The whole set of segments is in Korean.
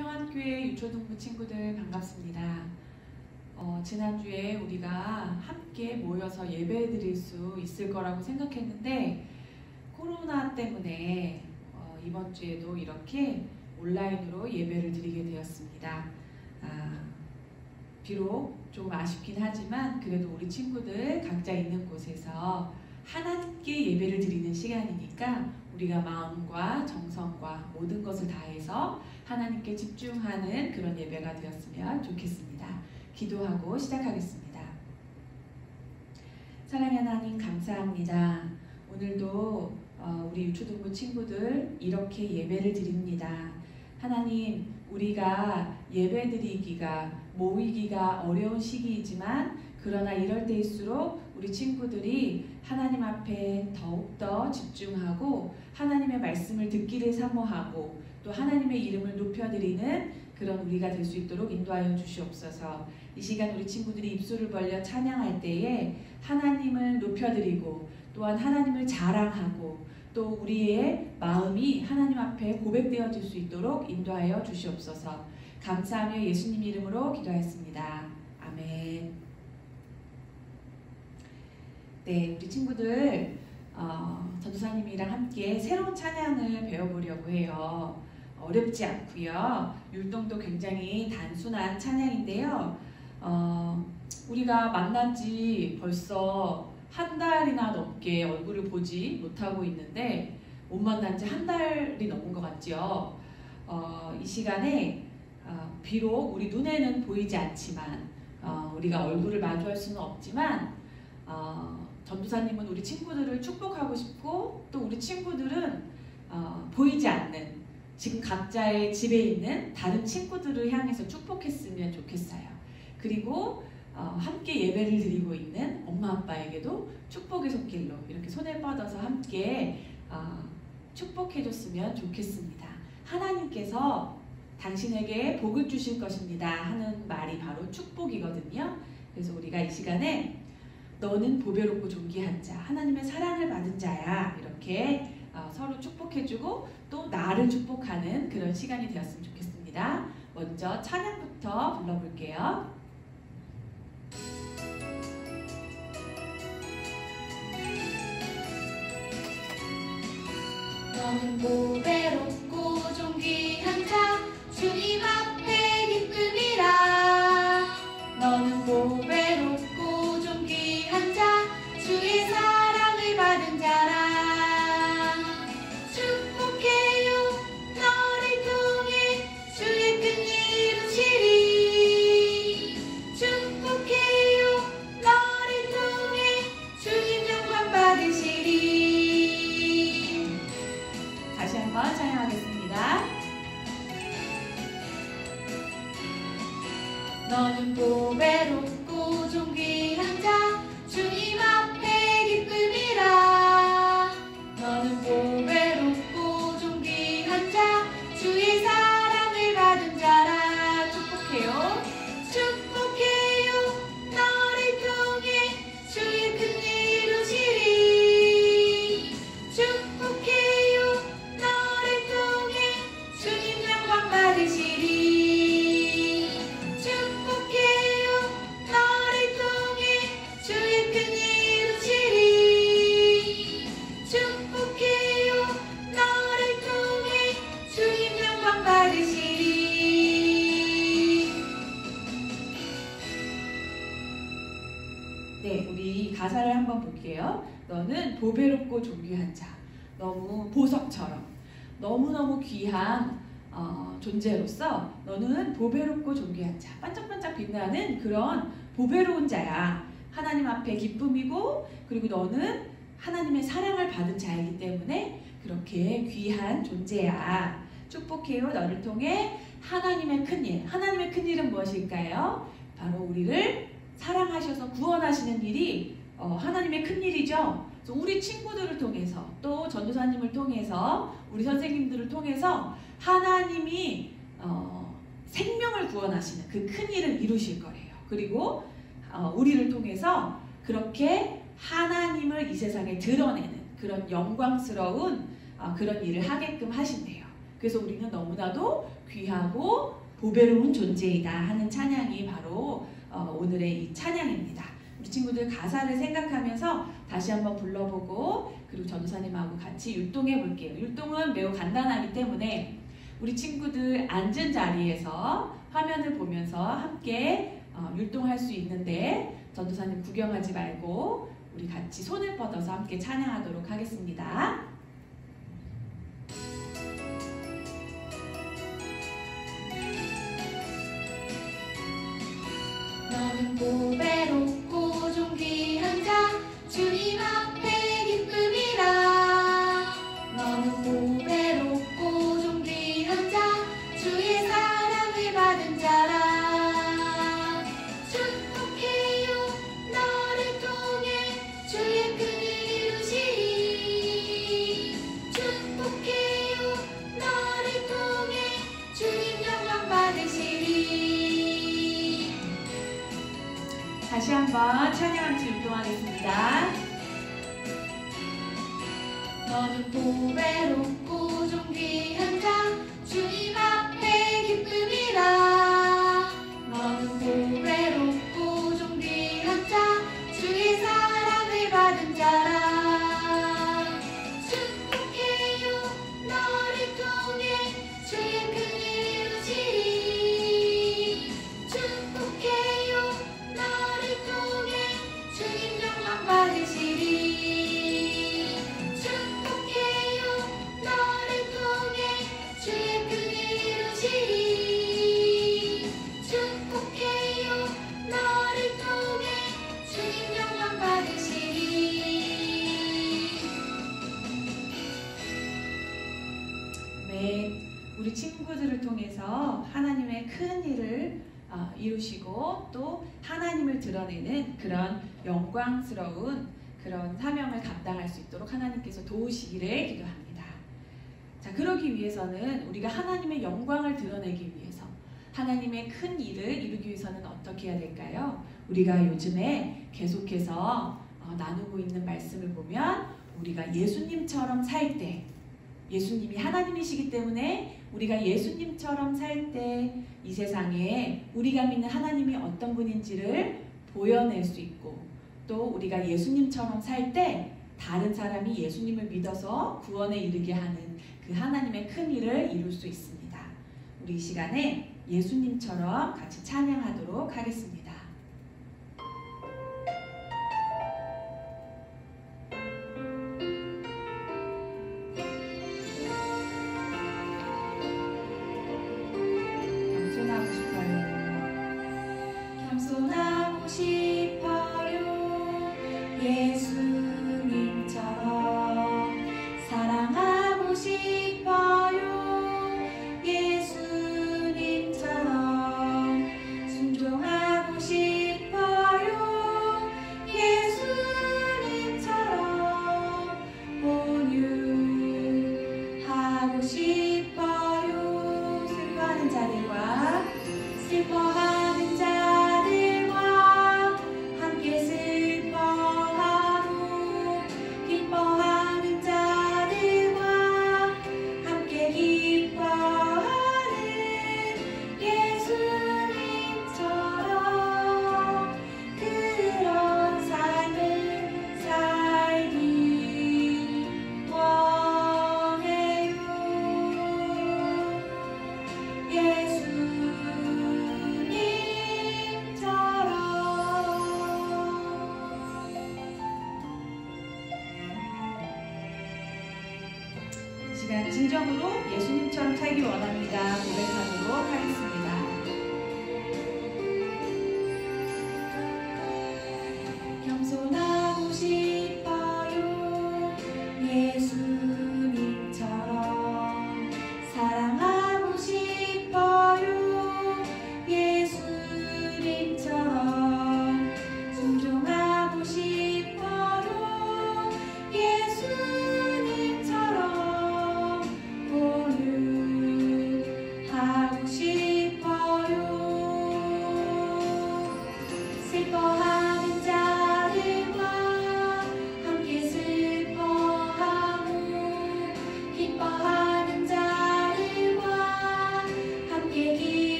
평안교회 유초동부 친구들 반갑습니다. 지난주에 우리가 함께 모여서 예배 드릴 수 있을 거라고 생각했는데 코로나 때문에 이번 주에도 이렇게 온라인으로 예배를 드리게 되었습니다. 비록 조금 아쉽긴 하지만 그래도 우리 친구들 각자 있는 곳에서 하나님께 예배를 드리는 시간이니까 우리가 마음과 정성과 모든 것을 다해서 하나님께 집중하는 그런 예배가 되었으면 좋겠습니다. 기도하고 시작하겠습니다. 사랑하는 하나님 감사합니다. 오늘도 우리 유초동부 친구들 이렇게 예배를 드립니다. 하나님, 우리가 예배드리기가 모이기가 어려운 시기이지만 그러나 이럴 때일수록 우리 친구들이 하나님 앞에 더욱더 집중하고 하나님의 말씀을 듣기를 사모하고 또 하나님의 이름을 높여드리는 그런 우리가 될 수 있도록 인도하여 주시옵소서. 이 시간 우리 친구들이 입술을 벌려 찬양할 때에 하나님을 높여드리고 또한 하나님을 자랑하고 또 우리의 마음이 하나님 앞에 고백되어질 수 있도록 인도하여 주시옵소서. 감사하며 예수님 이름으로 기도하였습니다. 아멘. 네, 우리 친구들 전도사님이랑 함께 새로운 찬양을 배워보려고 해요. 어렵지 않고요. 율동도 굉장히 단순한 찬양인데요. 우리가 만난 지 벌써 한 달이나 넘게 얼굴을 보지 못하고 있는데 못 만난 지 한 달이 넘은 것 같죠. 이 시간에 비록 우리 눈에는 보이지 않지만 우리가 얼굴을 마주할 수는 없지만 전도사님은 우리 친구들을 축복하고 싶고 또 우리 친구들은 보이지 않는 지금 각자의 집에 있는 다른 친구들을 향해서 축복했으면 좋겠어요. 그리고 함께 예배를 드리고 있는 엄마 아빠에게도 축복의 손길로 이렇게 손을 뻗어서 함께 축복해줬으면 좋겠습니다. 하나님께서 당신에게 복을 주실 것입니다 하는 말이 바로 축복이거든요. 그래서 우리가 이 시간에 너는 보배롭고 존귀한 자, 하나님의 사랑을 받은 자야 이렇게 서로 축복해주고 또 나를 축복하는 그런 시간이 되었으면 좋겠습니다. 먼저 찬양부터 불러볼게요. 너는 보배롭고 존귀한 자 주님 앞에 기쁨이라. 너는 보배롭고 존귀한 자 주의 사랑을 받은 자라. 축복해요 너를 통해 주의 큰 일 이루시리. 축복해요 너를 통해 주님 영광 받으시리. 다시 한번 찬양하겠습니다. 너는 보배롭고 존귀한 자 주님 앞에 기쁨이라. 너는 보배롭고 존귀한 자 주의 사랑을 받은 자라. 축복해요 축복해요 너를 통해 주의 큰 일 이루시리. 축복해요 너를 통해 주님 영광 받으시리. 축복해요 너를 통해 주의 큰 일 이루시리. 축복해요 너를 통해 주님 영광 받으시리. 네, 우리 가사를 한번 볼게요. 너는 보배롭고 존귀한 자, 너무 보석처럼 너무너무 귀한 존재로서 너는 보배롭고 존귀한 자, 반짝반짝 빛나는 그런 보배로운 자야. 하나님 앞에 기쁨이고 그리고 너는 하나님의 사랑을 받은 자이기 때문에 그렇게 귀한 존재야. 축복해요 너를 통해 하나님의 큰일. 하나님의 큰일은 무엇일까요? 바로 우리를 사랑하셔서 구원하시는 일이 하나님의 큰일이죠. 그래서 우리 친구들을 통해서 또 전도사님을 통해서 우리 선생님들을 통해서 하나님이 생명을 구원하시는 그 큰일을 이루실 거예요. 그리고 우리를 통해서 그렇게 하나님을 이 세상에 드러내는 그런 영광스러운 그런 일을 하게끔 하신대요. 그래서 우리는 너무나도 귀하고 보배로운 존재이다 하는 찬양이 바로 오늘의 이 찬양입니다. 우리 친구들 가사를 생각하면서 다시 한번 불러보고 그리고 전도사님하고 같이 율동해 볼게요. 율동은 매우 간단하기 때문에 우리 친구들 앉은 자리에서 화면을 보면서 함께 율동할 수 있는데 전도사님 구경하지 말고 우리 같이 손을 뻗어서 함께 찬양하도록 하겠습니다. 너는 보배롭고 존귀한 자 주님 앞에 기쁨이라. 너는 보배롭고 존귀한 자 주의 사랑을 받은 자라. 축복해요 너를 통해 주의 큰일 이루시리. 축복해요 너를 통해 주님 영광 받으시리. 다시 한번 찬양하면서 율동하겠습니다. 너는 보배롭고 존귀한 자 주님 앞에 기쁨이라. 너는 보배롭고 존귀한 자 주의 사랑을 받은 자라. 축복해요 너를 통해 주의 큰일 이루시리. 축복해요 너를 통해 주님 영광 받으시리. 축복해요 너를 통해 주의 큰일 이루시리. 축복해요 너를 통해 주님 영광 받으시리. 네, 우리 친구들을 통해서 하나님의 큰 일을 이루시고 또 하나님을 드러내는 그런 영광스러운 그런 사명을 감당할 수 있도록 하나님께서 도우시기를 기도합니다. 자, 그러기 위해서는 우리가 하나님의 영광을 드러내기 위해서 하나님의 큰 일을 이루기 위해서는 어떻게 해야 될까요? 우리가 요즘에 계속해서 나누고 있는 말씀을 보면 우리가 예수님처럼 살 때, 예수님이 하나님이시기 때문에 우리가 예수님처럼 살 때 이 세상에 우리가 믿는 하나님이 어떤 분인지를 보여낼 수 있고 또 우리가 예수님처럼 살 때 다른 사람이 예수님을 믿어서 구원에 이르게 하는 그 하나님의 큰 일을 이룰 수 있습니다. 우리 이 시간에 예수님처럼 같이 찬양하도록 하겠습니다. 겸손하고 싶어요. 예수님처럼 사랑하고 싶어요. 예수님처럼 순종하고 싶어요. 예수님처럼 온유하고 싶어요. 슬퍼하는 자들과 슬퍼하는 자들과 함께 슬퍼하고 기뻐하는 자들과 함께 기뻐하는 예수님처럼 그런 삶을 살기 원해요. 시간 진정으로 예수님처럼 살기 원합니다. 고백하도록 하겠습니다. 겸손하고 싶어요. 예수님처럼 사랑하고 싶어요. 예수님처럼 순종하고 싶어요. 예수님처럼 온유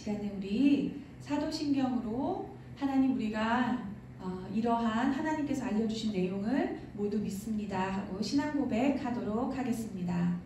시간에 우리 사도신경으로 하나님 우리가 이러한 하나님께서 알려주신 내용을 모두 믿습니다 하고 신앙 고백하도록 하겠습니다.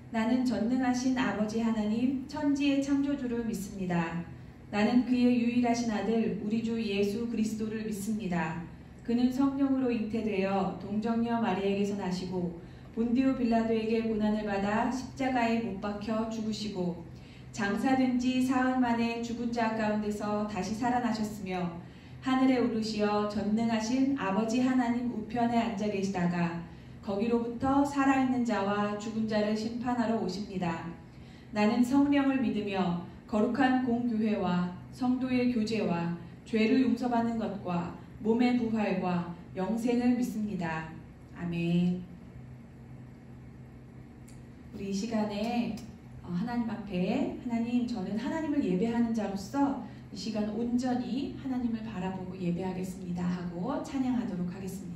나는 전능하신 아버지 하나님 천지의 창조주를 믿습니다. 나는 그의 유일하신 아들 우리 주 예수 그리스도를 믿습니다. 그는 성령으로 잉태되어 동정녀 마리아에게서 나시고 본디오 빌라도에게 고난을 받아 십자가에 못 박혀 죽으시고 장사된 지 사흘 만에 죽은 자 가운데서 다시 살아나셨으며 하늘에 오르시어 전능하신 아버지 하나님 우편에 앉아 계시다가 거기로부터 살아있는 자와 죽은 자를 심판하러 오십니다. 나는 성령을 믿으며 거룩한 공교회와 성도의 교제와 죄를 용서받는 것과 몸의 부활과 영생을 믿습니다. 아멘. 우리 이 시간에 하나님 앞에 하나님 저는 하나님을 예배하는 자로서 이 시간 온전히 하나님을 바라보고 예배하겠습니다 하고 찬양하도록 하겠습니다.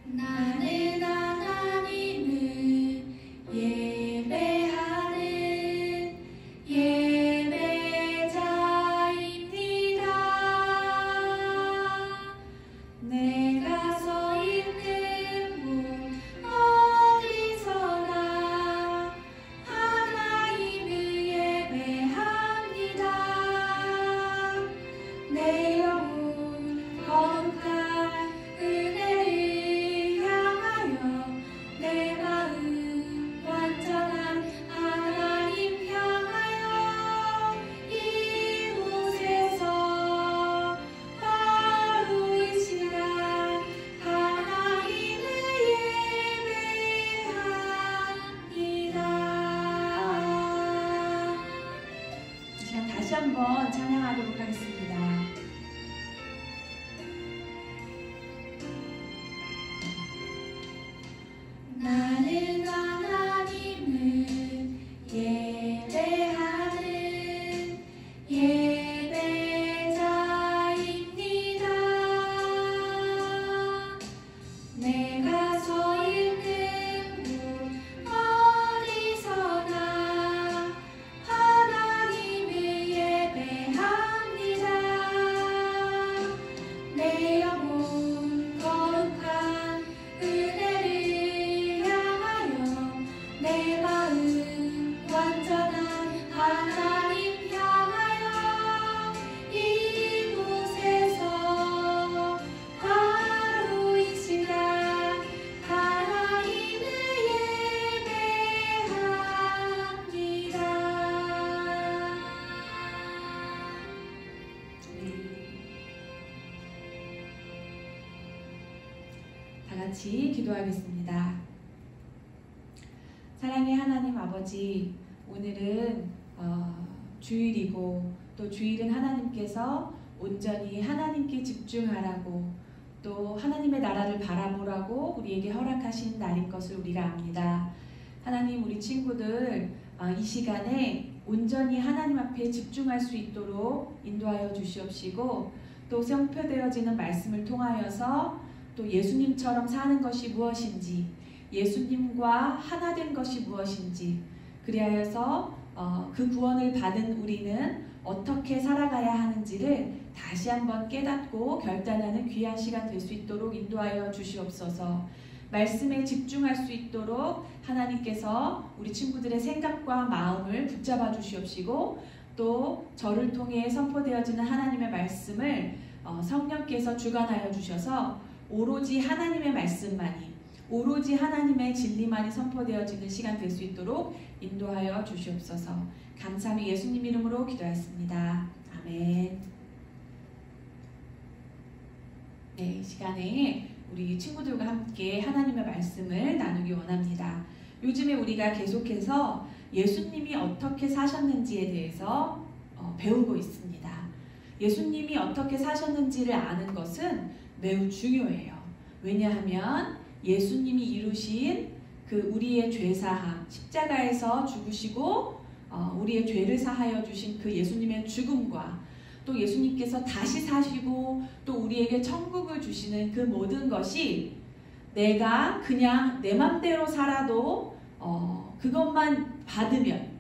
나는 하나님을 예배하는 예배자입니다. 내가 서 있는 곳 어디서나 하나님을 예배합니다. 내 영혼 거룩한 은혜를 향하여 내 마음 완전한 하나님 향하여 이곳에서 바로 이 시간 하나님을 예배합니다. 이 시간 다시 한번 찬양하도록 하겠습니다. 나는 하나님을 예배하는 예배자입니다. 내가 서 있는 곳 어디서나 하나님을 예배합니다. 내 영혼 거룩한 은혜를 향하여 내 마음 완전한 하나님 향하여 이곳에서 바로 이 시간 하나님을 예배합니다. 다 같이 기도하겠습니다. 사랑의 하나님 아버지, 오늘은 주일이고 또 주일은 하나님께서 온전히 하나님께 집중하라고 또 하나님의 나라를 바라보라고 우리에게 허락하신 날인 것을 우리가 압니다. 하나님, 우리 친구들 이 시간에 온전히 하나님 앞에 집중할 수 있도록 인도하여 주시옵시고 또 선포되어지는 말씀을 통하여서 또 예수님처럼 사는 것이 무엇인지, 예수님과 하나 된 것이 무엇인지, 그리하여서 그 구원을 받은 우리는 어떻게 살아가야 하는지를 다시 한번 깨닫고 결단하는 귀한 시간 될 수 있도록 인도하여 주시옵소서. 말씀에 집중할 수 있도록 하나님께서 우리 친구들의 생각과 마음을 붙잡아 주시옵시고 또 저를 통해 선포되어지는 하나님의 말씀을 성령께서 주관하여 주셔서 오로지 하나님의 말씀만이, 오로지 하나님의 진리만이 선포되어지는 시간 될 수 있도록 인도하여 주시옵소서. 감사함이 예수님 이름으로 기도하였습니다. 아멘. 네, 이 시간에 우리 친구들과 함께 하나님의 말씀을 나누기 원합니다. 요즘에 우리가 계속해서 예수님이 어떻게 사셨는지에 대해서 배우고 있습니다. 예수님이 어떻게 사셨는지를 아는 것은 매우 중요해요. 왜냐하면 예수님이 이루신 그 우리의 죄사함, 십자가에서 죽으시고 우리의 죄를 사하여 주신 그 예수님의 죽음과 또 예수님께서 다시 사시고 또 우리에게 천국을 주시는 그 모든 것이 내가 그냥 내 맘대로 살아도 그것만 받으면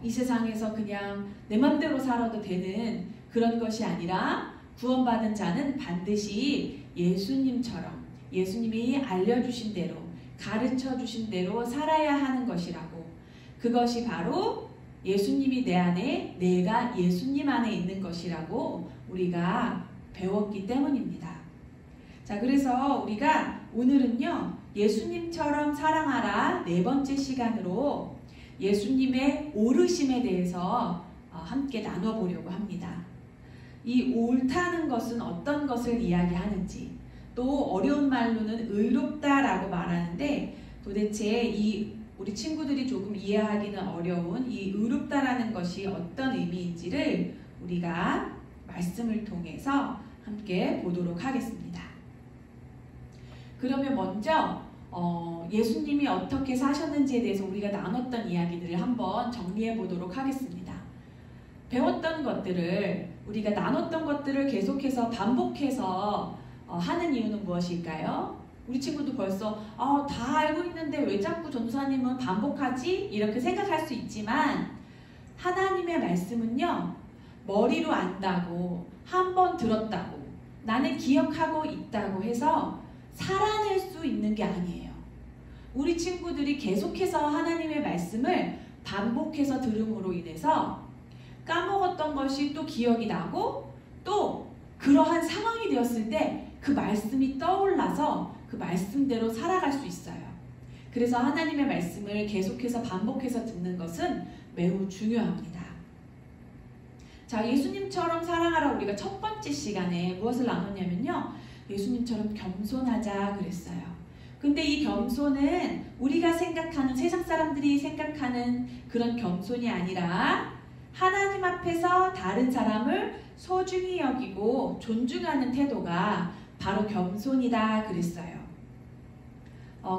이 세상에서 그냥 내 맘대로 살아도 되는 그런 것이 아니라 구원받은 자는 반드시 예수님처럼 예수님이 알려주신 대로 가르쳐 주신 대로 살아야 하는 것이라고, 그것이 바로 예수님이 내 안에 내가 예수님 안에 있는 것이라고 우리가 배웠기 때문입니다. 자, 그래서 우리가 오늘은요 예수님처럼 사랑하라 네 번째 시간으로 예수님의 오르심에 대해서 함께 나눠보려고 합니다. 이 옳다는 것은 어떤 것을 이야기하는지, 또 어려운 말로는 의롭다라고 말하는데 도대체 우리 친구들이 조금 이해하기는 어려운 이 의롭다라는 것이 어떤 의미인지를 우리가 말씀을 통해서 함께 보도록 하겠습니다. 그러면 먼저 예수님이 어떻게 사셨는지에 대해서 우리가 나눴던 이야기들을 한번 정리해 보도록 하겠습니다. 배웠던 것들을, 우리가 나눴던 것들을 계속해서 반복해서 하는 이유는 무엇일까요? 우리 친구도 벌써 다 알고 있는데 왜 자꾸 전도사님은 반복하지? 이렇게 생각할 수 있지만 하나님의 말씀은요 머리로 안다고, 한 번 들었다고, 나는 기억하고 있다고 해서 살아낼 수 있는 게 아니에요. 우리 친구들이 계속해서 하나님의 말씀을 반복해서 들음으로 인해서 까먹었던 것이 또 기억이 나고, 또 그러한 상황이 되었을 때 그 말씀이 떠올라서 그 말씀대로 살아갈 수 있어요. 그래서 하나님의 말씀을 계속해서 반복해서 듣는 것은 매우 중요합니다. 자, 예수님처럼 사랑하라 우리가 첫 번째 시간에 무엇을 나눴냐면요, 예수님처럼 겸손하자 그랬어요. 근데 이 겸손은 우리가 생각하는, 세상 사람들이 생각하는 그런 겸손이 아니라 하나님 앞에서 다른 사람을 소중히 여기고 존중하는 태도가 바로 겸손이다 그랬어요.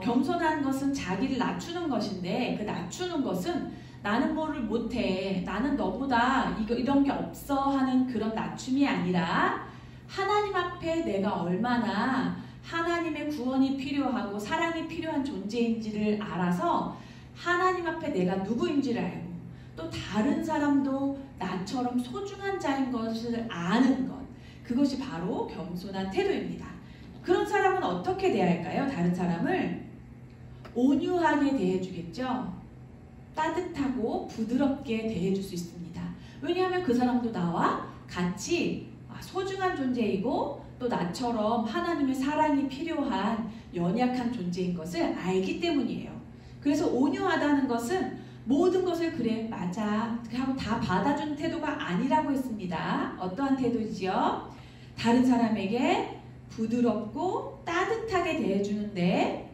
겸손한 것은 자기를 낮추는 것인데, 그 낮추는 것은 나는 뭐를 못해, 나는 너보다 이런 게 없어 하는 그런 낮춤이 아니라 하나님 앞에 내가 얼마나 하나님의 구원이 필요하고 사랑이 필요한 존재인지를 알아서 하나님 앞에 내가 누구인지를 알고, 또 다른 사람도 나처럼 소중한 자인 것을 아는 것, 그것이 바로 겸손한 태도입니다. 그런 사람은 어떻게 대할까요? 다른 사람을 온유하게 대해주겠죠. 따뜻하고 부드럽게 대해줄 수 있습니다. 왜냐하면 그 사람도 나와 같이 소중한 존재이고 또 나처럼 하나님의 사랑이 필요한 연약한 존재인 것을 알기 때문이에요. 그래서 온유하다는 것은 모든 것을 그래 맞아 하고 다 받아주는 태도가 아니라고 했습니다. 어떠한 태도이지요? 다른 사람에게 부드럽고 따뜻하게 대해주는데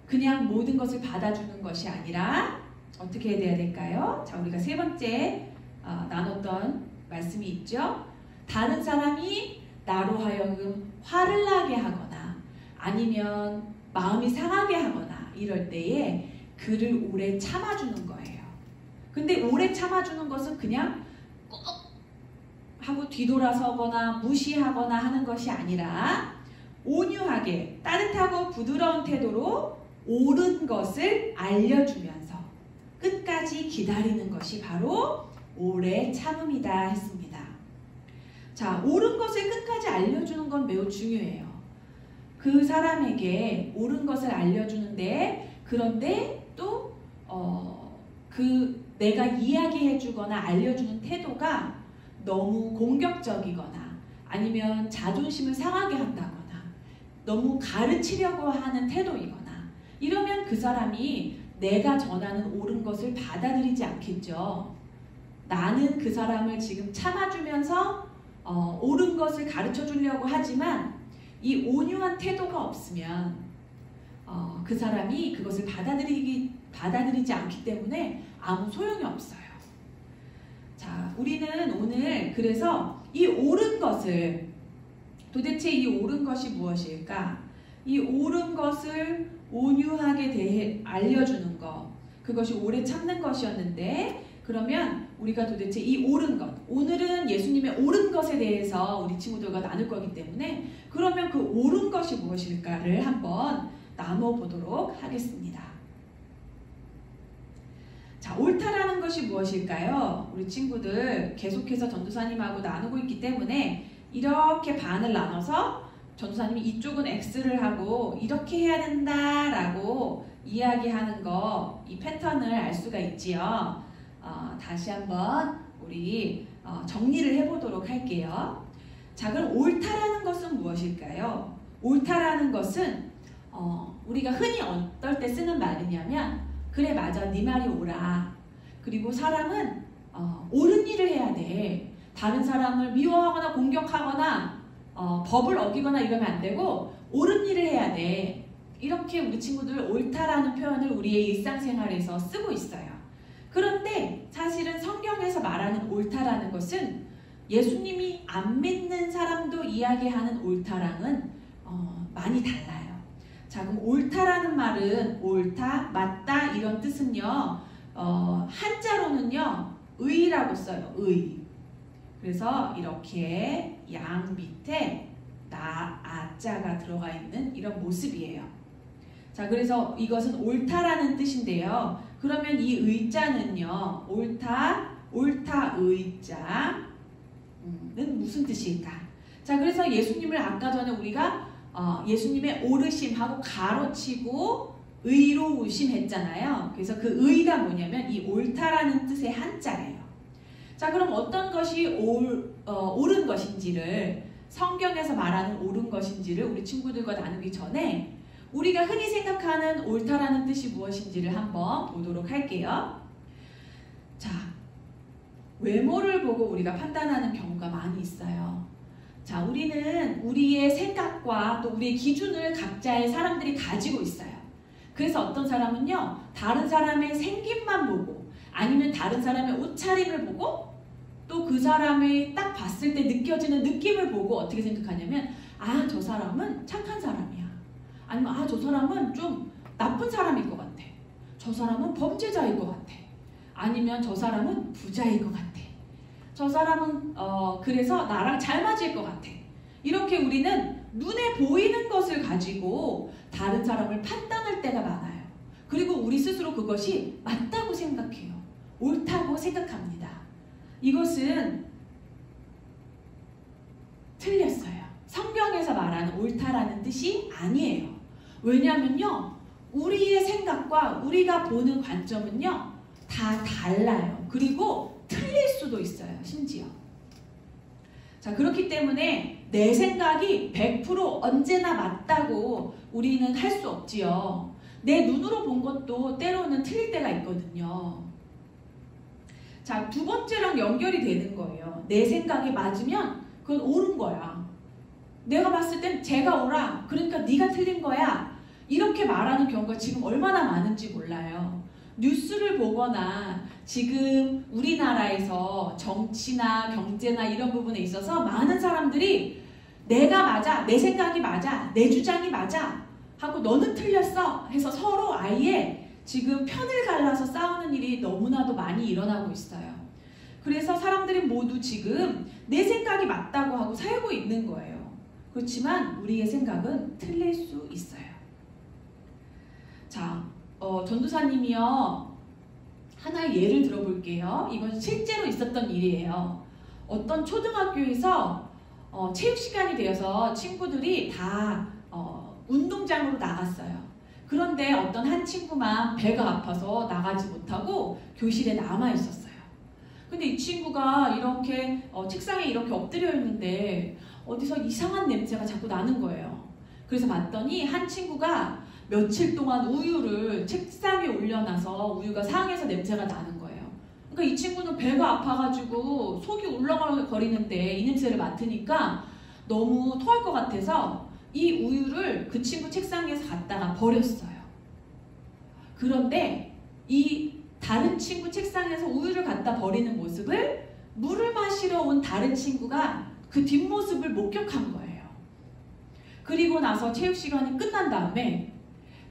그냥 모든 것을 받아주는 것이 아니라 어떻게 해야 될까요? 자, 우리가 세 번째 나눴던 말씀이 있죠. 다른 사람이 나로 하여금 화를 나게 하거나 아니면 마음이 상하게 하거나 이럴 때에 그를 오래 참아주는 거예요. 근데 오래 참아주는 것은 그냥 꾹 하고 뒤돌아서거나 무시하거나 하는 것이 아니라 온유하게 따뜻하고 부드러운 태도로 옳은 것을 알려주면서 끝까지 기다리는 것이 바로 오래 참음이다 했습니다. 자, 옳은 것을 끝까지 알려주는 건 매우 중요해요. 그 사람에게 옳은 것을 알려주는데, 그런데 또 내가 이야기해주거나 알려주는 태도가 너무 공격적이거나 아니면 자존심을 상하게 한다거나 너무 가르치려고 하는 태도이거나 이러면 그 사람이 내가 전하는 옳은 것을 받아들이지 않겠죠. 나는 그 사람을 지금 참아주면서 옳은 것을 가르쳐 주려고 하지만 이 온유한 태도가 없으면 그 사람이 그것을 받아들이지 않기 때문에 아무 소용이 없어요. 자, 우리는 오늘 그래서 이 옳은 것을, 도대체 이 옳은 것이 무엇일까? 이 옳은 것을 온유하게 알려주는 것, 그것이 오래 참는 것이었는데, 그러면 우리가 도대체 이 옳은 것, 오늘은 예수님의 옳은 것에 대해서 우리 친구들과 나눌 거기 때문에, 그러면 그 옳은 것이 무엇일까를 한번 나눠보도록 하겠습니다. 자, 옳다라는 것이 무엇일까요? 우리 친구들 계속해서 전도사님하고 나누고 있기 때문에 이렇게 반을 나눠서 전도사님이 이쪽은 X를 하고 이렇게 해야 된다라고 이야기하는 거, 이 패턴을 알 수가 있지요. 다시 한번 우리 정리를 해보도록 할게요. 자, 그럼 옳다라는 것은 무엇일까요? 옳다라는 것은 우리가 흔히 어떨 때 쓰는 말이냐면, 그래 맞아 네 말이 옳아. 그리고 사람은 옳은 일을 해야 돼. 다른 사람을 미워하거나 공격하거나 법을 어기거나 이러면 안 되고 옳은 일을 해야 돼. 이렇게 우리 친구들 옳다라는 표현을 우리의 일상생활에서 쓰고 있어요. 그런데 사실은 성경에서 말하는 옳다라는 것은 예수님이 안 믿는 사람도 이야기하는 옳다랑은 많이 달라요. 자, 그럼 옳다라는 말은 옳다, 맞다 이런 뜻은요, 한자로는요 의라고 써요. 의. 그래서 이렇게 양 밑에 아자가 들어가 있는 이런 모습이에요. 자, 그래서 이것은 옳다라는 뜻인데요. 그러면 이 의자는요, 옳다 의자는 무슨 뜻일까? 자, 그래서 예수님을 아까 전에 우리가 예수님의 옳으심하고 가로치고 의로우심 했잖아요. 그래서 그 의가 뭐냐면 이 옳다라는 뜻의 한자예요. 자, 그럼 어떤 것이 옳은 것인지를, 성경에서 말하는 옳은 것인지를 우리 친구들과 나누기 전에 우리가 흔히 생각하는 옳다라는 뜻이 무엇인지를 한번 보도록 할게요. 자, 외모를 보고 우리가 판단하는 경우가 많이 있어요. 자, 우리는 우리의 생각과 또 우리의 기준을 각자의 사람들이 가지고 있어요. 그래서 어떤 사람은요, 다른 사람의 생김만 보고, 아니면 다른 사람의 옷차림을 보고, 또 그 사람이 딱 봤을 때 느껴지는 느낌을 보고 어떻게 생각하냐면, 아, 저 사람은 착한 사람이야. 아니면 아, 저 사람은 좀 나쁜 사람일 것 같아. 저 사람은 범죄자일 것 같아. 아니면 저 사람은 부자일 것 같아. 저 사람은 그래서 나랑 잘 맞을 것 같아. 이렇게 우리는 눈에 보이는 것을 가지고 다른 사람을 판단할 때가 많아요. 그리고 우리 스스로 그것이 맞다고 생각해요. 옳다고 생각합니다. 이것은 틀렸어요. 성경에서 말하는 옳다라는 뜻이 아니에요. 왜냐하면요, 우리의 생각과 우리가 보는 관점은요, 다 달라요. 그리고 틀릴 수도 있어요, 심지어. 자, 그렇기 때문에 내 생각이 100% 언제나 맞다고 우리는 할 수 없지요. 내 눈으로 본 것도 때로는 틀릴 때가 있거든요. 자, 두 번째랑 연결이 되는 거예요. 내 생각이 맞으면 그건 옳은 거야. 내가 봤을 땐 제가 옳아. 그러니까 네가 틀린 거야. 이렇게 말하는 경우가 지금 얼마나 많은지 몰라요. 뉴스를 보거나 지금 우리나라에서 정치나 경제나 이런 부분에 있어서 많은 사람들이 내가 맞아, 내 생각이 맞아, 내 주장이 맞아 하고 너는 틀렸어 해서 서로 아예 지금 편을 갈라서 싸우는 일이 너무나도 많이 일어나고 있어요. 그래서 사람들이 모두 지금 내 생각이 맞다고 하고 살고 있는 거예요. 그렇지만 우리의 생각은 틀릴 수 있어요. 자, 전도사님이요, 하나의 예를 들어볼게요. 이건 실제로 있었던 일이에요. 어떤 초등학교에서 체육 시간이 되어서 친구들이 다 운동장으로 나갔어요. 그런데 어떤 한 친구만 배가 아파서 나가지 못하고 교실에 남아 있었어요. 근데 이 친구가 이렇게 책상에 이렇게 엎드려 있는데 어디서 이상한 냄새가 자꾸 나는 거예요. 그래서 봤더니 한 친구가 며칠 동안 우유를 책상에 올려놔서 우유가 상해서 냄새가 나는 거예요. 그러니까 이 친구는 배가 아파가지고 속이 울렁거리는데 이 냄새를 맡으니까 너무 토할 것 같아서 이 우유를 그 친구 책상에서 갖다가 버렸어요. 그런데 이 다른 친구 책상에서 우유를 갖다 버리는 모습을 물을 마시러 온 다른 친구가 그 뒷모습을 목격한 거예요. 그리고 나서 체육 시간이 끝난 다음에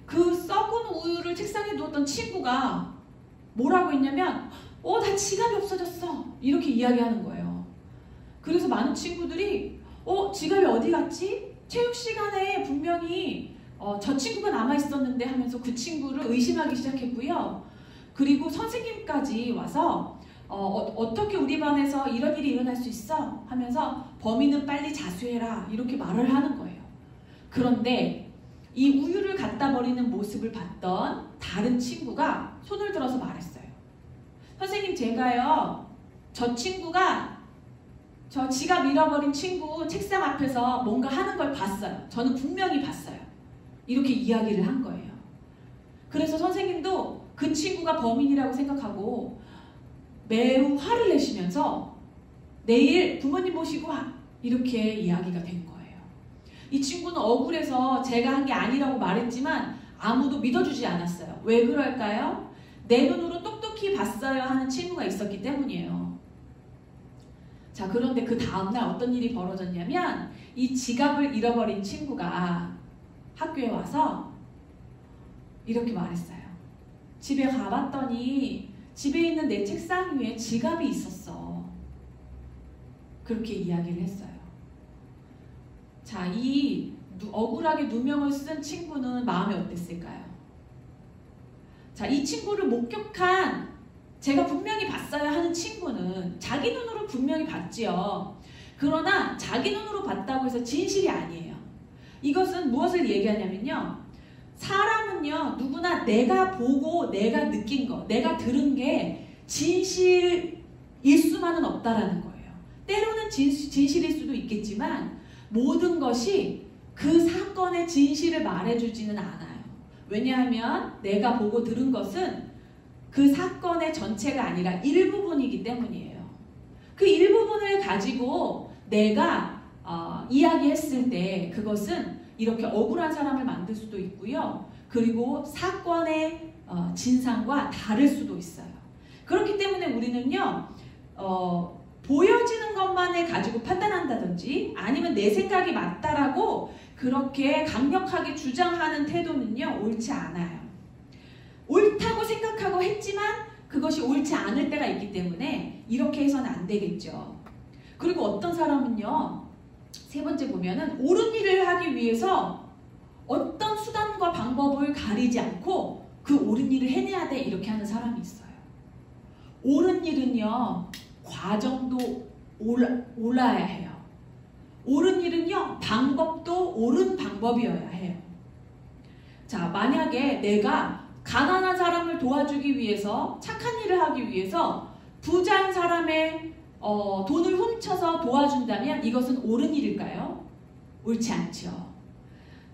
그 썩은 우유를 책상에 두었던 친구가 뭐라고 했냐면 나 지갑이 없어졌어 이렇게 이야기하는 거예요. 그래서 많은 친구들이 지갑이 어디 갔지? 체육 시간에 분명히 저 친구가 남아 있었는데 하면서 그 친구를 의심하기 시작했고요. 그리고 선생님까지 와서 어떻게 우리 반에서 이런 일이 일어날 수 있어? 하면서 범인은 빨리 자수해라 이렇게 말을 하는 거예요. 그런데 이 우유를 갖다 버리는 모습을 봤던 다른 친구가 손을 들어서 말했어요. 선생님, 제가요 저 친구가 저 지갑 잃어버린 친구 책상 앞에서 뭔가 하는 걸 봤어요. 저는 분명히 봤어요. 이렇게 이야기를 한 거예요. 그래서 선생님도 그 친구가 범인이라고 생각하고 매우 화를 내시면서 내일 부모님 모시고 와 이렇게 이야기가 된 거예요. 이 친구는 억울해서 제가 한 게 아니라고 말했지만 아무도 믿어주지 않았어요. 왜 그럴까요? 내 눈으로 똑똑히 봤어요 하는 친구가 있었기 때문이에요. 자, 그런데 그 다음날 어떤 일이 벌어졌냐면 이 지갑을 잃어버린 친구가 학교에 와서 이렇게 말했어요. 집에 가봤더니 집에 있는 내 책상 위에 지갑이 있었어. 그렇게 이야기를 했어요. 자, 이 억울하게 누명을 쓴 친구는 마음이 어땠을까요? 자, 이 친구를 목격한 제가 분명히 봤어야 하는 친구는 자기 눈으로 분명히 봤지요. 그러나 자기 눈으로 봤다고 해서 진실이 아니에요. 이것은 무엇을 얘기하냐면요. 사람은요, 누구나 내가 보고 내가 느낀 거, 내가 들은 게 진실일 수만은 없다라는 거예요. 때로는 진실일 수도 있겠지만 모든 것이 그 사건의 진실을 말해주지는 않아요. 왜냐하면 내가 보고 들은 것은 그 사건의 전체가 아니라 일부분이기 때문이에요. 그 일부분을 가지고 내가 이야기했을 때 그것은 이렇게 억울한 사람을 만들 수도 있고요. 그리고 사건의 진상과 다를 수도 있어요. 그렇기 때문에 우리는요. 보여지는 것만을 가지고 판단한다든지 아니면 내 생각이 맞다라고 그렇게 강력하게 주장하는 태도는요. 옳지 않아요. 옳다고 생각하고 했지만 그것이 옳지 않을 때가 있기 때문에 이렇게 해서는 안 되겠죠. 그리고 어떤 사람은요. 세 번째 보면은 옳은 일을 하기 위해서 어떤 수단과 방법을 가리지 않고 그 옳은 일을 해내야 돼 이렇게 하는 사람이 있어요. 옳은 일은요. 과정도 올라야 해요. 옳은 일은요. 방법도 옳은 방법이어야 해요. 자, 만약에 내가 가난한 사람을 도와주기 위해서 착한 일을 하기 위해서 부자인 사람의 돈을 훔쳐서 도와준다면 이것은 옳은 일일까요? 옳지 않죠.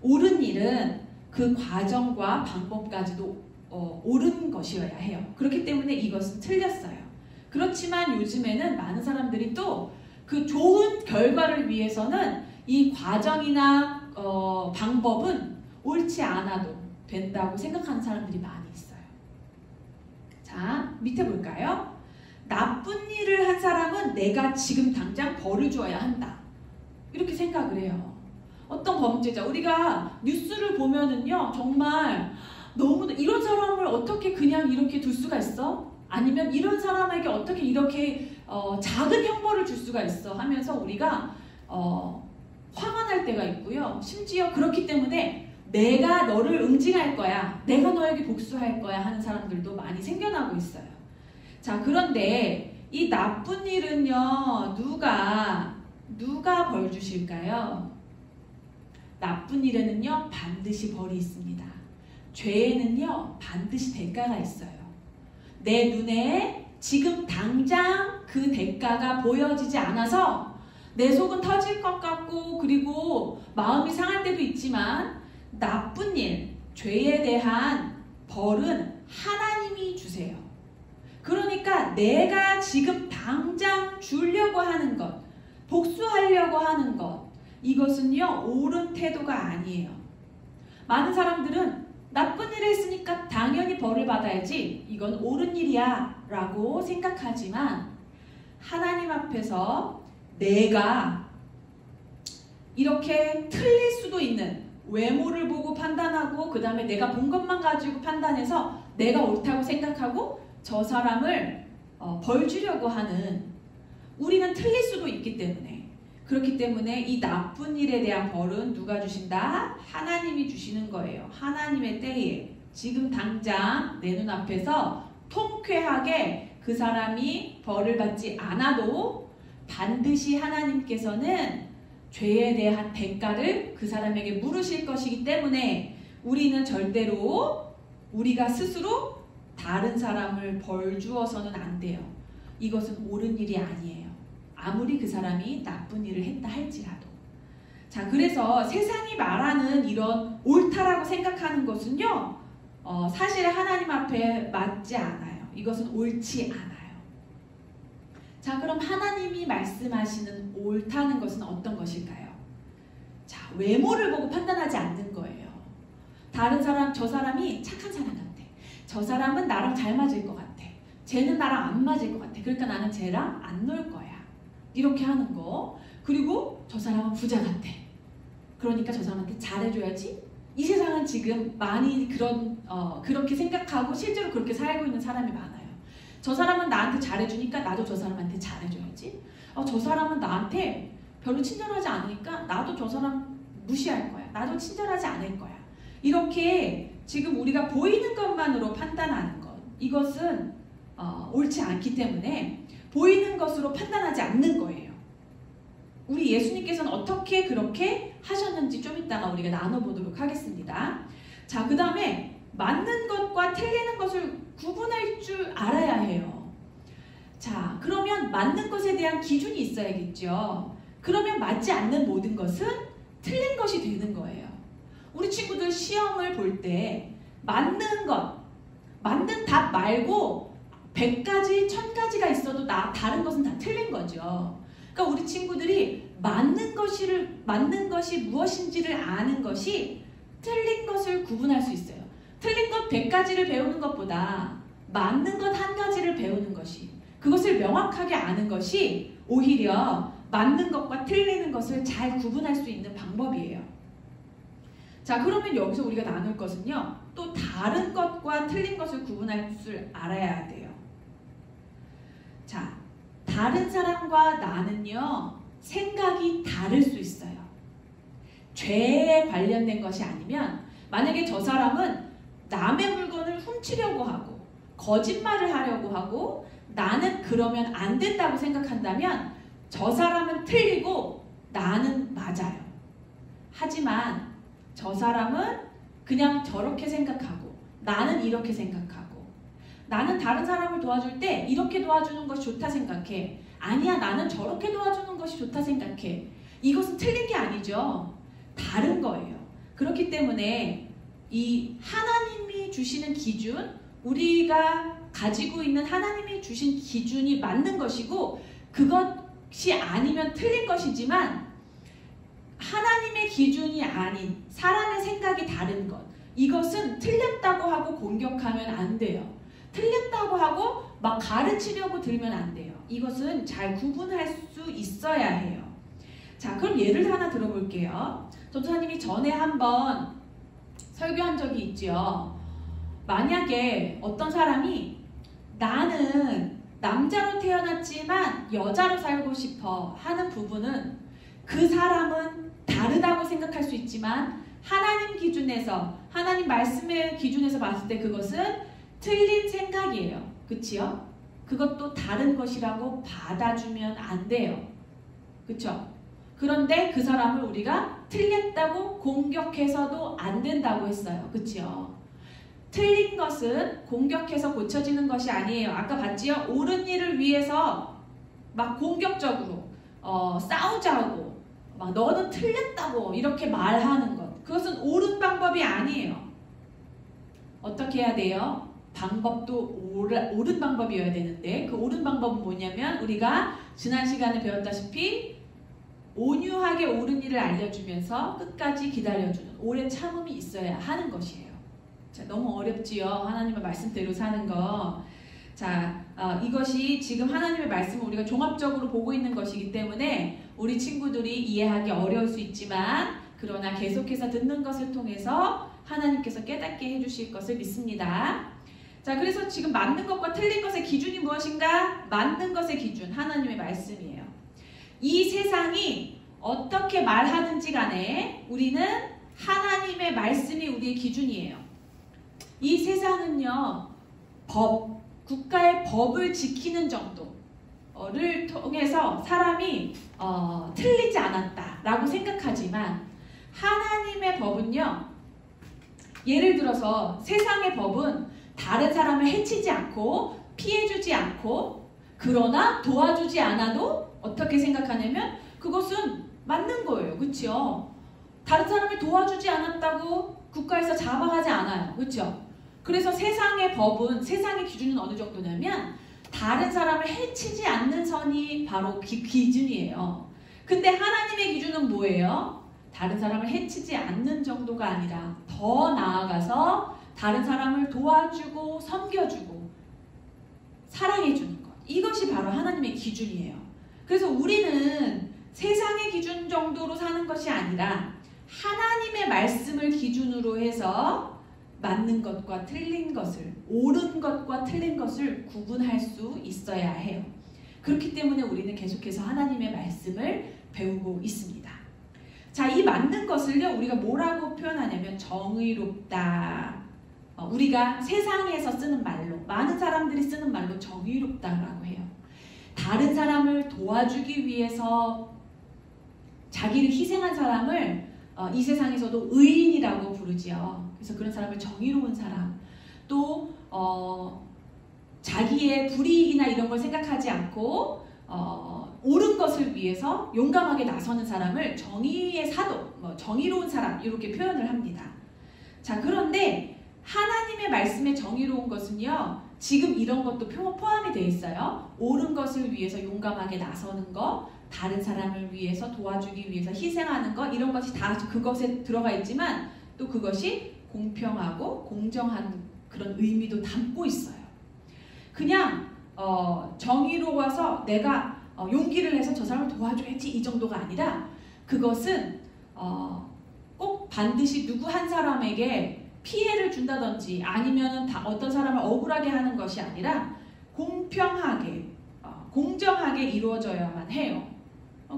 옳은 일은 그 과정과 방법까지도 옳은 것이어야 해요. 그렇기 때문에 이것은 틀렸어요. 그렇지만 요즘에는 많은 사람들이 또 그 좋은 결과를 위해서는 이 과정이나 방법은 옳지 않아도 된다고 생각하는 사람들이 많이 있어요. 자, 밑에 볼까요? 나쁜 일을 한 사람은 내가 지금 당장 벌을 줘야 한다. 이렇게 생각을 해요. 어떤 범죄자, 우리가 뉴스를 보면은요, 정말 너무 이런 사람을 어떻게 그냥 이렇게 둘 수가 있어? 아니면 이런 사람에게 어떻게 이렇게 작은 형벌을 줄 수가 있어? 하면서 우리가 화가 날 때가 있고요. 심지어 그렇기 때문에 내가 너를 응징할 거야. 내가 너에게 복수할 거야 하는 사람들도 많이 생겨나고 있어요. 자, 그런데 이 나쁜 일은요. 누가 벌 주실까요? 나쁜 일에는요. 반드시 벌이 있습니다. 죄에는요. 반드시 대가가 있어요. 내 눈에 지금 당장 그 대가가 보여지지 않아서 내 속은 터질 것 같고 그리고 마음이 상할 때도 있지만 나쁜 일, 죄에 대한 벌은 하나님이 주세요. 그러니까 내가 지금 당장 주려고 하는 것, 복수하려고 하는 것, 이것은요, 옳은 태도가 아니에요. 많은 사람들은 나쁜 일을 했으니까 당연히 벌을 받아야지, 이건 옳은 일이야 라고 생각하지만 하나님 앞에서 내가 이렇게 틀릴 수도 있는 외모를 보고 판단하고 그 다음에 내가 본 것만 가지고 판단해서 내가 옳다고 생각하고 저 사람을 벌 주려고 하는, 우리는 틀릴 수도 있기 때문에, 그렇기 때문에 이 나쁜 일에 대한 벌은 누가 주신다? 하나님이 주시는 거예요. 하나님의 때에 지금 당장 내 눈앞에서 통쾌하게 그 사람이 벌을 받지 않아도 반드시 하나님께서는 죄에 대한 대가를 그 사람에게 물으실 것이기 때문에 우리는 절대로 우리가 스스로 다른 사람을 벌 주어서는 안 돼요. 이것은 옳은 일이 아니에요. 아무리 그 사람이 나쁜 일을 했다 할지라도. 자, 그래서 세상이 말하는 이런 옳다라고 생각하는 것은요, 사실 하나님 앞에 맞지 않아요. 이것은 옳지 않아요. 자, 그럼 하나님이 말씀하시는 옳다는 것은 어떤 것일까요? 자, 외모를 보고 판단하지 않는 거예요. 다른 사람, 저 사람이 착한 사람 같아. 저 사람은 나랑 잘 맞을 것 같아. 쟤는 나랑 안 맞을 것 같아. 그러니까 나는 쟤랑 안 놀 거야. 이렇게 하는 거. 그리고 저 사람은 부자 같아. 그러니까 저 사람한테 잘해줘야지. 이 세상은 지금 많이 그렇게 생각하고 실제로 그렇게 살고 있는 사람이 많아요. 저 사람은 나한테 잘해주니까 나도 저 사람한테 잘해줘야지. 저 사람은 나한테 별로 친절하지 않으니까 나도 저 사람 무시할 거야. 나도 친절하지 않을 거야. 이렇게 지금 우리가 보이는 것만으로 판단하는 것, 이것은 옳지 않기 때문에 보이는 것으로 판단하지 않는 거예요. 우리 예수님께서는 어떻게 그렇게 하셨는지 좀 이따가 우리가 나눠보도록 하겠습니다. 자, 그 다음에 맞는 것과 틀리는 것을 구분할 줄 알아야 해요. 자, 그러면 맞는 것에 대한 기준이 있어야겠죠. 그러면 맞지 않는 모든 것은 틀린 것이 되는 거예요. 우리 친구들 시험을 볼 때 맞는 것, 맞는 답 말고 100가지, 1000가지가 있어도 다른 것은 다 틀린 거죠. 그러니까 우리 친구들이 맞는 것이 무엇인지를 아는 것이 틀린 것을 구분할 수 있어요. 틀린 것 100가지를 배우는 것보다 맞는 것 1가지를 배우는 것이, 그것을 명확하게 아는 것이 오히려 맞는 것과 틀리는 것을 잘 구분할 수 있는 방법이에요. 자, 그러면 여기서 우리가 나눌 것은요, 또 다른 것과 틀린 것을 구분할 줄 알아야 돼요. 자, 다른 사람과 나는요, 생각이 다를 수 있어요. 죄에 관련된 것이 아니면, 만약에 저 사람은 남의 물건을 훔치려고 하고 거짓말을 하려고 하고 나는 그러면 안 된다고 생각한다면 저 사람은 틀리고 나는 맞아요. 하지만 저 사람은 그냥 저렇게 생각하고 나는 이렇게 생각하고, 나는 다른 사람을 도와줄 때 이렇게 도와주는 것이 좋다 생각해. 아니야, 나는 저렇게 도와주는 것이 좋다 생각해. 이것은 틀린 게 아니죠. 다른 거예요. 그렇기 때문에 이 하나님이 주시는 기준, 우리가 가지고 있는 하나님이 주신 기준이 맞는 것이고, 그것이 아니면 틀린 것이지만 하나님의 기준이 아닌 사람의 생각이 다른 것, 이것은 틀렸다고 하고 공격하면 안 돼요. 틀렸다고 하고 막 가르치려고 들면 안 돼요. 이것은 잘 구분할 수 있어야 해요. 자, 그럼 예를 하나 들어볼게요. 전도사님이 전에 한번 설교한 적이 있죠. 만약에 어떤 사람이 나는 남자로 태어났지만 여자로 살고 싶어 하는 부분은, 그 사람은 다르다고 생각할 수 있지만 하나님 기준에서, 하나님 말씀의 기준에서 봤을 때 그것은 틀린 생각이에요. 그치요? 그것도 다른 것이라고 받아주면 안 돼요. 그쵸? 그런데 그 사람을 우리가 틀렸다고 공격해서도 안 된다고 했어요. 그치요? 틀린 것은 공격해서 고쳐지는 것이 아니에요. 아까 봤지요? 옳은 일을 위해서 막 공격적으로 싸우자고 막 너는 틀렸다고 이렇게 말하는 것, 그것은 옳은 방법이 아니에요. 어떻게 해야 돼요? 방법도 옳은 방법이어야 되는데, 그 옳은 방법은 뭐냐면 우리가 지난 시간에 배웠다시피 온유하게 옳은 일을 알려주면서 끝까지 기다려주는 오래 참음이 있어야 하는 것이에요. 자, 너무 어렵지요? 하나님의 말씀대로 사는 거. 자, 이것이 지금 하나님의 말씀을 우리가 종합적으로 보고 있는 것이기 때문에 우리 친구들이 이해하기 어려울 수 있지만, 그러나 계속해서 듣는 것을 통해서 하나님께서 깨닫게 해주실 것을 믿습니다. 자, 그래서 지금 맞는 것과 틀린 것의 기준이 무엇인가? 맞는 것의 기준, 하나님의 말씀이에요. 이 세상이 어떻게 말하든지 간에 우리는 하나님의 말씀이 우리의 기준이에요. 이 세상은요, 국가의 법을 지키는 정도를 통해서 사람이 틀리지 않았다라고 생각하지만 하나님의 법은요, 예를 들어서 세상의 법은 다른 사람을 해치지 않고 피해주지 않고 그러나 도와주지 않아도 어떻게 생각하냐면 그것은 맞는 거예요. 그렇죠? 다른 사람을 도와주지 않았다고 국가에서 잡아가지 않아요. 그렇죠? 그래서 세상의 법은, 세상의 기준은 어느 정도냐면 다른 사람을 해치지 않는 선이 바로 기준이에요. 근데 하나님의 기준은 뭐예요? 다른 사람을 해치지 않는 정도가 아니라 더 나아가서 다른 사람을 도와주고 섬겨주고 사랑해주는 것. 이것이 바로 하나님의 기준이에요. 그래서 우리는 세상의 기준 정도로 사는 것이 아니라 하나님의 말씀을 기준으로 해서 맞는 것과 틀린 것을, 옳은 것과 틀린 것을 구분할 수 있어야 해요. 그렇기 때문에 우리는 계속해서 하나님의 말씀을 배우고 있습니다. 자, 이 맞는 것을요, 우리가 뭐라고 표현하냐면 정의롭다. 우리가 세상에서 쓰는 말로, 많은 사람들이 쓰는 말로 정의롭다라고 해요. 다른 사람을 도와주기 위해서 자기를 희생한 사람을 이 세상에서도 의인이라고 부르지요. 그래서 그런 사람을 정의로운 사람, 또 자기의 불이익이나 이런 걸 생각하지 않고 옳은 것을 위해서 용감하게 나서는 사람을 정의의 사도, 정의로운 사람 이렇게 표현을 합니다. 자, 그런데 하나님의 말씀에 정의로운 것은요, 지금 이런 것도 포함이 되어 있어요. 옳은 것을 위해서 용감하게 나서는 것, 다른 사람을 위해서 도와주기 위해서 희생하는 것, 이런 것이 다 그것에 들어가 있지만 또 그것이 공평하고 공정한 그런 의미도 담고 있어요. 그냥 정의로워서 내가 용기를 내서 저 사람을 도와줘야지 이 정도가 아니라 그것은 꼭 반드시 누구 한 사람에게 피해를 준다든지 아니면 어떤 사람을 억울하게 하는 것이 아니라 공평하게 공정하게 이루어져야만 해요.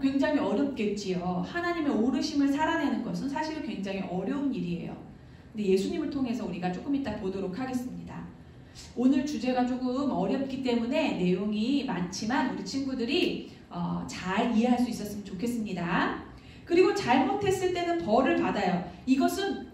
굉장히 어렵겠지요. 하나님의 오르심을 살아내는 것은 사실 굉장히 어려운 일이에요. 근데 예수님을 통해서 우리가 조금 이따 보도록 하겠습니다. 오늘 주제가 조금 어렵기 때문에 내용이 많지만 우리 친구들이 잘 이해할 수 있었으면 좋겠습니다. 그리고 잘못했을 때는 벌을 받아요. 이것은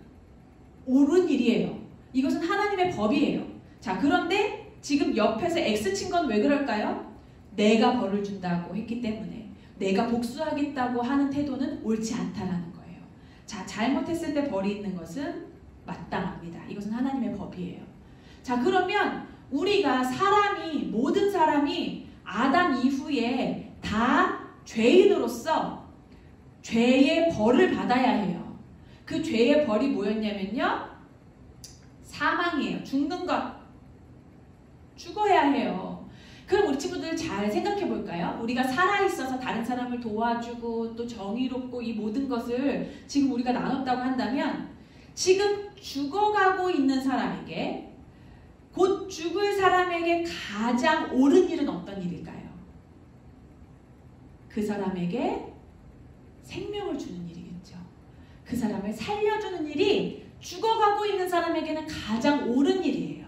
옳은 일이에요. 이것은 하나님의 법이에요. 자, 그런데 지금 옆에서 X 친 건 왜 그럴까요? 내가 벌을 준다고 했기 때문에, 내가 복수하겠다고 하는 태도는 옳지 않다라는 거예요. 자, 잘못했을 때 벌이 있는 것은 마땅합니다. 이것은 하나님의 법이에요. 자, 그러면 우리가 모든 사람이 아담 이후에 다 죄인으로서 죄의 벌을 받아야 해요. 그 죄의 벌이 뭐였냐면요, 사망이에요. 죽는 것. 죽어야 해요. 그럼 우리 친구들 잘 생각해 볼까요? 우리가 살아있어서 다른 사람을 도와주고 또 정의롭고 이 모든 것을 지금 우리가 나눴다고 한다면 지금 죽어가고 있는 사람에게, 곧 죽을 사람에게 가장 옳은 일은 어떤 일일까요? 그 사람에게 생명을 주는 일이겠죠. 그 사람을 살려주는 일이 죽어가고 있는 사람에게는 가장 옳은 일이에요.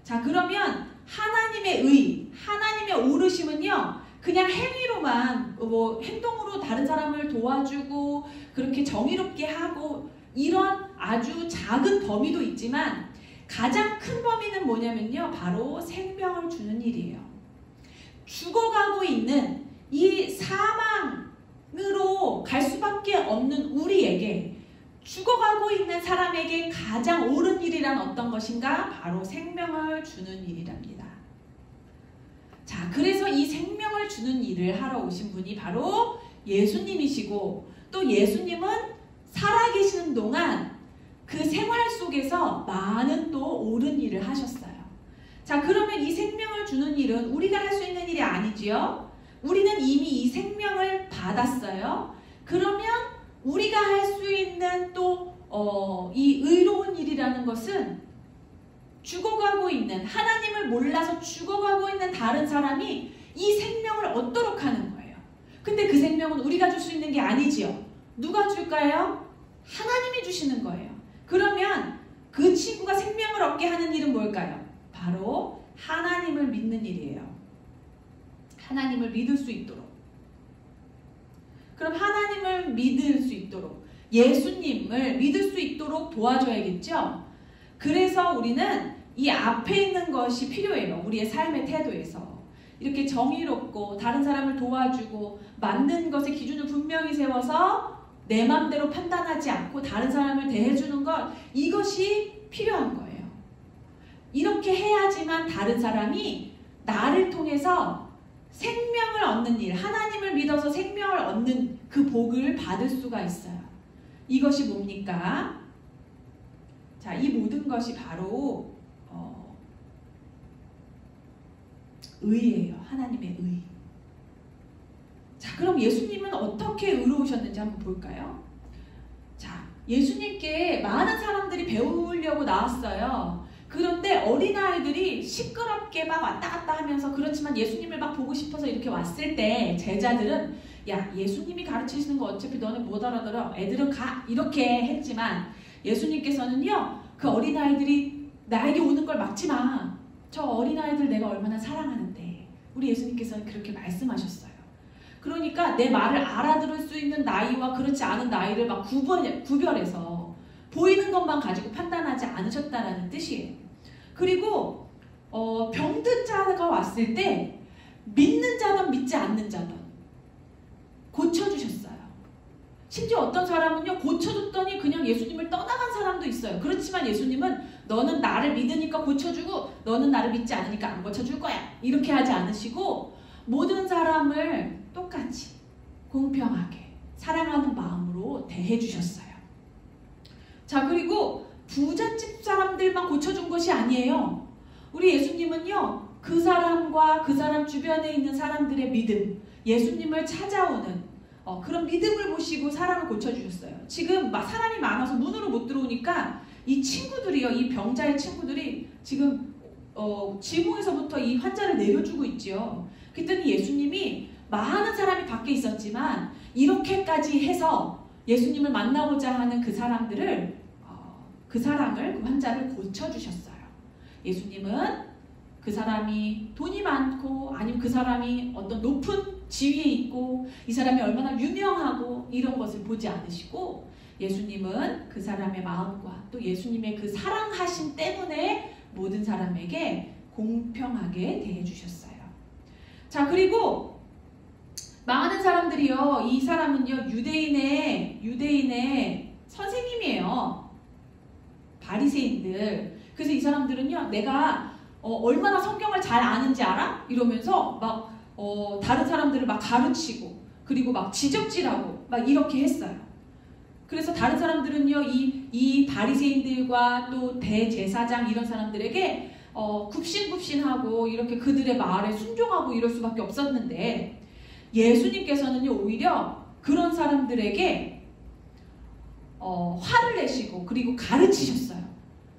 자, 그러면 하나님의 의, 하나님의 오르심은요, 그냥 행위로만, 행동으로 다른 사람을 도와주고 그렇게 정의롭게 하고 이런 아주 작은 범위도 있지만 가장 큰 범위는 뭐냐면요, 바로 생명을 주는 일이에요. 죽어가고 있는 이 사망으로 갈 수밖에 없는 우리에게, 죽어가고 있는 사람에게 가장 옳은 일이란 어떤 것인가? 바로 생명을 주는 일이랍니다. 자, 그래서 이 생명을 주는 일을 하러 오신 분이 바로 예수님이시고, 또 예수님은 살아계시는 동안 그 생활 속에서 많은 또 옳은 일을 하셨어요. 자, 그러면 이 생명을 주는 일은 우리가 할 수 있는 일이 아니지요. 우리는 이미 이 생명을 받았어요. 그러면 우리가 할 수 있는 또 이 의로운 일이라는 것은 죽어가고 있는, 하나님을 몰라서 죽어가고 있는 다른 사람이 이 생명을 얻도록 하는 거예요. 근데 그 생명은 우리가 줄 수 있는 게 아니지요. 누가 줄까요? 하나님이 주시는 거예요. 그러면 그 친구가 생명을 얻게 하는 일은 뭘까요? 바로 하나님을 믿는 일이에요. 하나님을 믿을 수 있도록. 그럼 하나님을 믿을 수 있도록, 예수님을 믿을 수 있도록 도와줘야겠죠? 그래서 우리는 이 앞에 있는 것이 필요해요. 우리의 삶의 태도에서. 이렇게 정의롭고 다른 사람을 도와주고 맞는 것의 기준을 분명히 세워서 내 맘대로 판단하지 않고 다른 사람을 대해주는 것, 이것이 필요한 거예요. 이렇게 해야지만 다른 사람이 나를 통해서 생명을 얻는 일, 하나님을 믿어서 생명을 얻는 그 복을 받을 수가 있어요. 이것이 뭡니까? 자, 이 모든 것이 바로 의예요. 하나님의 의. 자, 그럼 예수님은 어떻게 의로우셨는지 한번 볼까요? 자, 예수님께 많은 사람들이 배우려고 나왔어요. 그런데 어린아이들이 시끄럽게 막 왔다 갔다 하면서, 그렇지만 예수님을 막 보고 싶어서 이렇게 왔을 때 제자들은 야, 예수님이 가르치시는 거 어차피 너네 못 알아들어, 애들은 가, 이렇게 했지만 예수님께서는요, 그 어린아이들이 나에게 오는 걸 막지 마. 저 어린아이들 내가 얼마나 사랑하는데. 우리 예수님께서는 그렇게 말씀하셨어요. 그러니까 내 말을 알아들을 수 있는 나이와 그렇지 않은 나이를 막 구별해서 보이는 것만 가지고 판단하지 않으셨다라는 뜻이에요. 그리고 병든 자가 왔을 때 믿는 자든 믿지 않는 자든 고쳐주셨어요. 심지어 어떤 사람은요, 고쳐줬더니 그냥 예수님을 떠나간 사람도 있어요. 그렇지만 예수님은 너는 나를 믿으니까 고쳐주고 너는 나를 믿지 않으니까 안 고쳐줄 거야, 이렇게 하지 않으시고 모든 사람을 똑같이 공평하게 사랑하는 마음으로 대해주셨어요. 자, 그리고 부잣집 사람들만 고쳐준 것이 아니에요. 우리 예수님은요, 그 사람과 그 사람 주변에 있는 사람들의 믿음, 예수님을 찾아오는 그런 믿음을 보시고 사람을 고쳐주셨어요. 지금 막 사람이 많아서 문으로 못 들어오니까 이 친구들이요, 이 병자의 친구들이 지금 지붕에서부터 이 환자를 내려주고 있지요. 그랬더니 예수님이 많은 사람이 밖에 있었지만 이렇게까지 해서 예수님을 만나고자 하는 그 사람들을 그 환자를 고쳐주셨어요. 예수님은 그 사람이 돈이 많고 아니면 그 사람이 어떤 높은 지위에 있고 이 사람이 얼마나 유명하고 이런 것을 보지 않으시고 예수님은 그 사람의 마음과 또 예수님의 그 사랑하심 때문에 모든 사람에게 공평하게 대해주셨어요. 자, 그리고 많은 사람들이요, 이 사람은요, 유대인의 선생님이에요. 바리새인들. 그래서 이 사람들은요, 내가 얼마나 성경을 잘 아는지 알아? 이러면서 막 다른 사람들을 막 가르치고 그리고 막 지적질하고 막 이렇게 했어요. 그래서 다른 사람들은요, 이 바리새인들과 또 대제사장 이런 사람들에게 굽신굽신하고 이렇게 그들의 말에 순종하고 이럴 수밖에 없었는데 예수님께서는요, 오히려 그런 사람들에게 화를 내시고 그리고 가르치셨어요.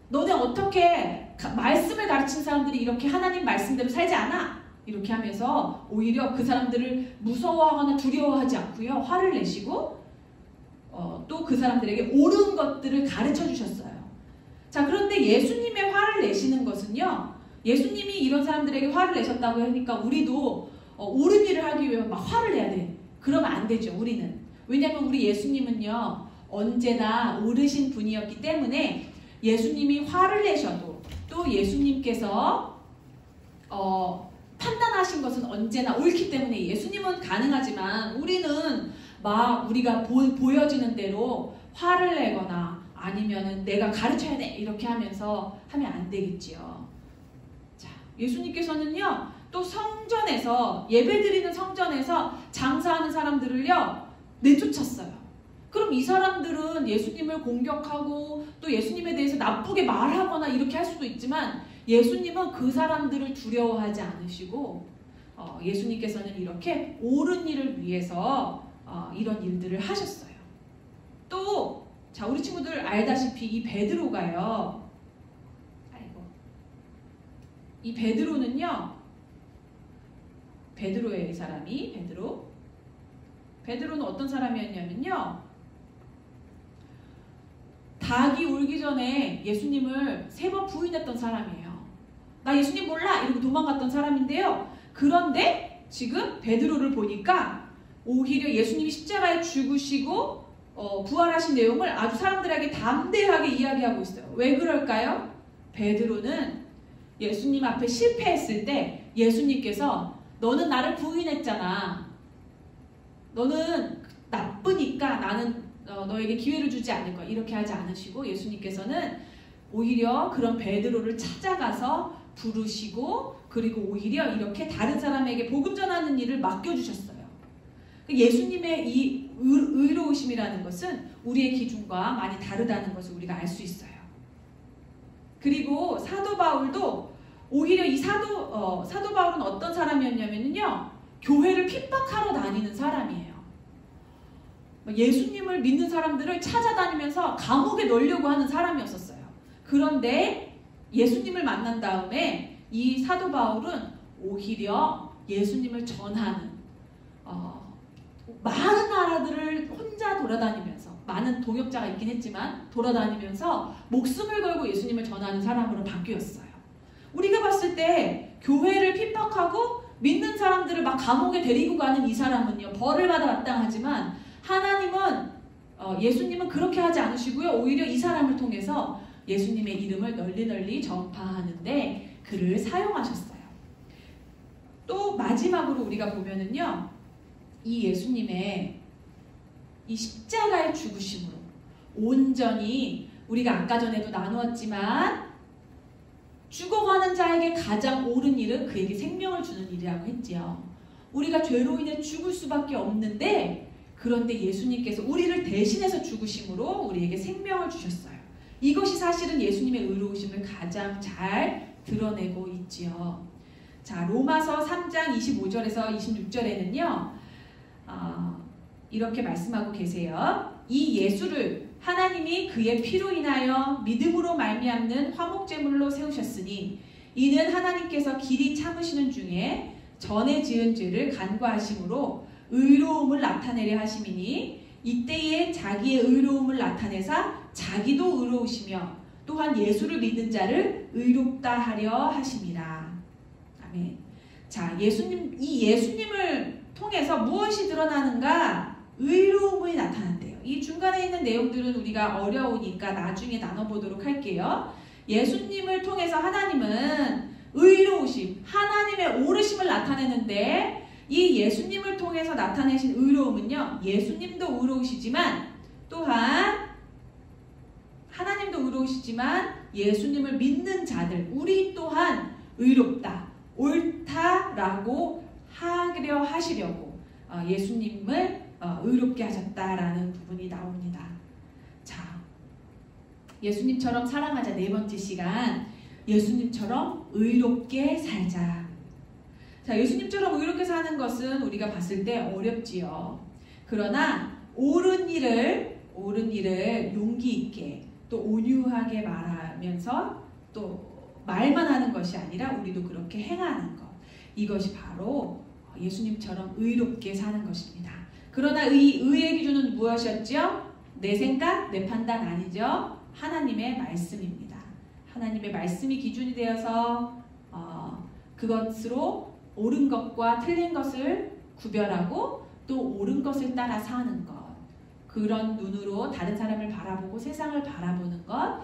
너네 어떻게 말씀을 가르친 사람들이 이렇게 하나님 말씀대로 살지 않아? 이렇게 하면서 오히려 그 사람들을 무서워하거나 두려워하지 않고요, 화를 내시고 또 그 사람들에게 옳은 것들을 가르쳐 주셨어요. 자, 그런데 예수님의 화를 내시는 것은요, 예수님이 이런 사람들에게 화를 내셨다고 하니까 우리도 옳은 일을 하기 위해 막 화를 내야 돼. 그러면 안 되죠, 우리는. 왜냐하면 우리 예수님은요, 언제나 옳으신 분이었기 때문에 예수님이 화를 내셔도 또 예수님께서 판단하신 것은 언제나 옳기 때문에 예수님은 가능하지만 우리는 막 우리가 보여지는 대로 화를 내거나 아니면은 내가 가르쳐야 돼 이렇게 하면서 하면 안 되겠지요. 자, 예수님께서는요, 또 성전에서 예배드리는 성전에서 장사하는 사람들을요 내쫓았어요. 그럼 이 사람들은 예수님을 공격하고 또 예수님에 대해서 나쁘게 말하거나 이렇게 할 수도 있지만 예수님은 그 사람들을 두려워하지 않으시고 예수님께서는 이렇게 옳은 일을 위해서 이런 일들을 하셨어요. 또 자, 우리 친구들 알다시피 이 베드로가요, 이 베드로는요, 베드로예요. 이 사람이 베드로는 어떤 사람이었냐면요, 닭이 울기 전에 예수님을 3번 부인했던 사람이에요. 나 예수님 몰라! 이러고 도망갔던 사람인데요. 그런데 지금 베드로를 보니까 오히려 예수님이 십자가에 죽으시고 부활하신 내용을 아주 사람들에게 담대하게 이야기하고 있어요. 왜 그럴까요? 베드로는 예수님 앞에 실패했을 때 예수님께서 너는 나를 부인했잖아. 너는 나쁘니까 나는 너에게 기회를 주지 않을 거야. 이렇게 하지 않으시고 예수님께서는 오히려 그런 베드로를 찾아가서 부르시고 그리고 오히려 이렇게 다른 사람에게 복음 전하는 일을 맡겨주셨어요. 예수님의 이 의로우심이라는 것은 우리의 기준과 많이 다르다는 것을 우리가 알 수 있어요. 그리고 사도 바울도 오히려 이 사도 바울은 어떤 사람이었냐면요, 교회를 핍박하러 다니는 사람이에요. 예수님을 믿는 사람들을 찾아다니면서 감옥에 넣으려고 하는 사람이었어요. 그런데 예수님을 만난 다음에 이 사도 바울은 오히려 예수님을 전하는 많은 나라들을 혼자 돌아다니면서, 많은 동역자가 있긴 했지만 돌아다니면서 목숨을 걸고 예수님을 전하는 사람으로 바뀌었어요. 우리가 봤을 때 교회를 핍박하고 믿는 사람들을 막 감옥에 데리고 가는 이 사람은요, 벌을 받아 마땅하지만 하나님은 예수님은 그렇게 하지 않으시고요, 오히려 이 사람을 통해서 예수님의 이름을 널리 전파하는데 그를 사용하셨어요. 또 마지막으로 우리가 보면은요, 이 예수님의 이 십자가의 죽으심으로 온전히, 우리가 아까 전에도 나누었지만 죽어가는 자에게 가장 옳은 일은 그에게 생명을 주는 일이라고 했지요. 우리가 죄로 인해 죽을 수밖에 없는데, 그런데 예수님께서 우리를 대신해서 죽으심으로 우리에게 생명을 주셨어요. 이것이 사실은 예수님의 의로우심을 가장 잘 드러내고 있지요. 자, 로마서 3장 25절에서 26절에는요, 이렇게 말씀하고 계세요. 이 예수를 하나님이 그의 피로 인하여 믿음으로 말미암는 화목제물로 세우셨으니 이는 하나님께서 길이 참으시는 중에 전에 지은 죄를 간과하심으로 의로움을 나타내려 하심이니 이때에 자기의 의로움을 나타내사 자기도 의로우시며 또한 예수를 믿는 자를 의롭다 하려 하심이라. 아멘. 자, 이 예수님을 통해서 무엇이 드러나는가? 의로움이 나타난대요. 이 중간에 있는 내용들은 우리가 어려우니까 나중에 나눠보도록 할게요. 예수님을 통해서 하나님은 의로우심, 하나님의 오르심을 나타내는데, 이 예수님을 통해서 나타내신 의로움은요, 예수님도 의로우시지만 또한 하나님도 의로우시지만 예수님을 믿는 자들, 우리 또한 의롭다, 옳다라고 하려 하시려고 예수님을 의롭게 하셨다라는 부분이 나옵니다. 자, 예수님처럼 사랑하자. 4번째 시간, 예수님처럼 의롭게 살자. 자, 예수님처럼 의롭게 사는 것은 우리가 봤을 때 어렵지요. 그러나 옳은 일을 용기 있게 또 온유하게 말하면서 또 말만 하는 것이 아니라 우리도 그렇게 행하는 것, 이것이 바로 예수님처럼 의롭게 사는 것입니다. 그러나 의의 기준은 무엇이었죠? 내 생각, 내 판단 아니죠. 하나님의 말씀입니다. 하나님의 말씀이 기준이 되어서 그것으로 옳은 것과 틀린 것을 구별하고 또 옳은 것을 따라 사는 것, 그런 눈으로 다른 사람을 바라보고 세상을 바라보는 것,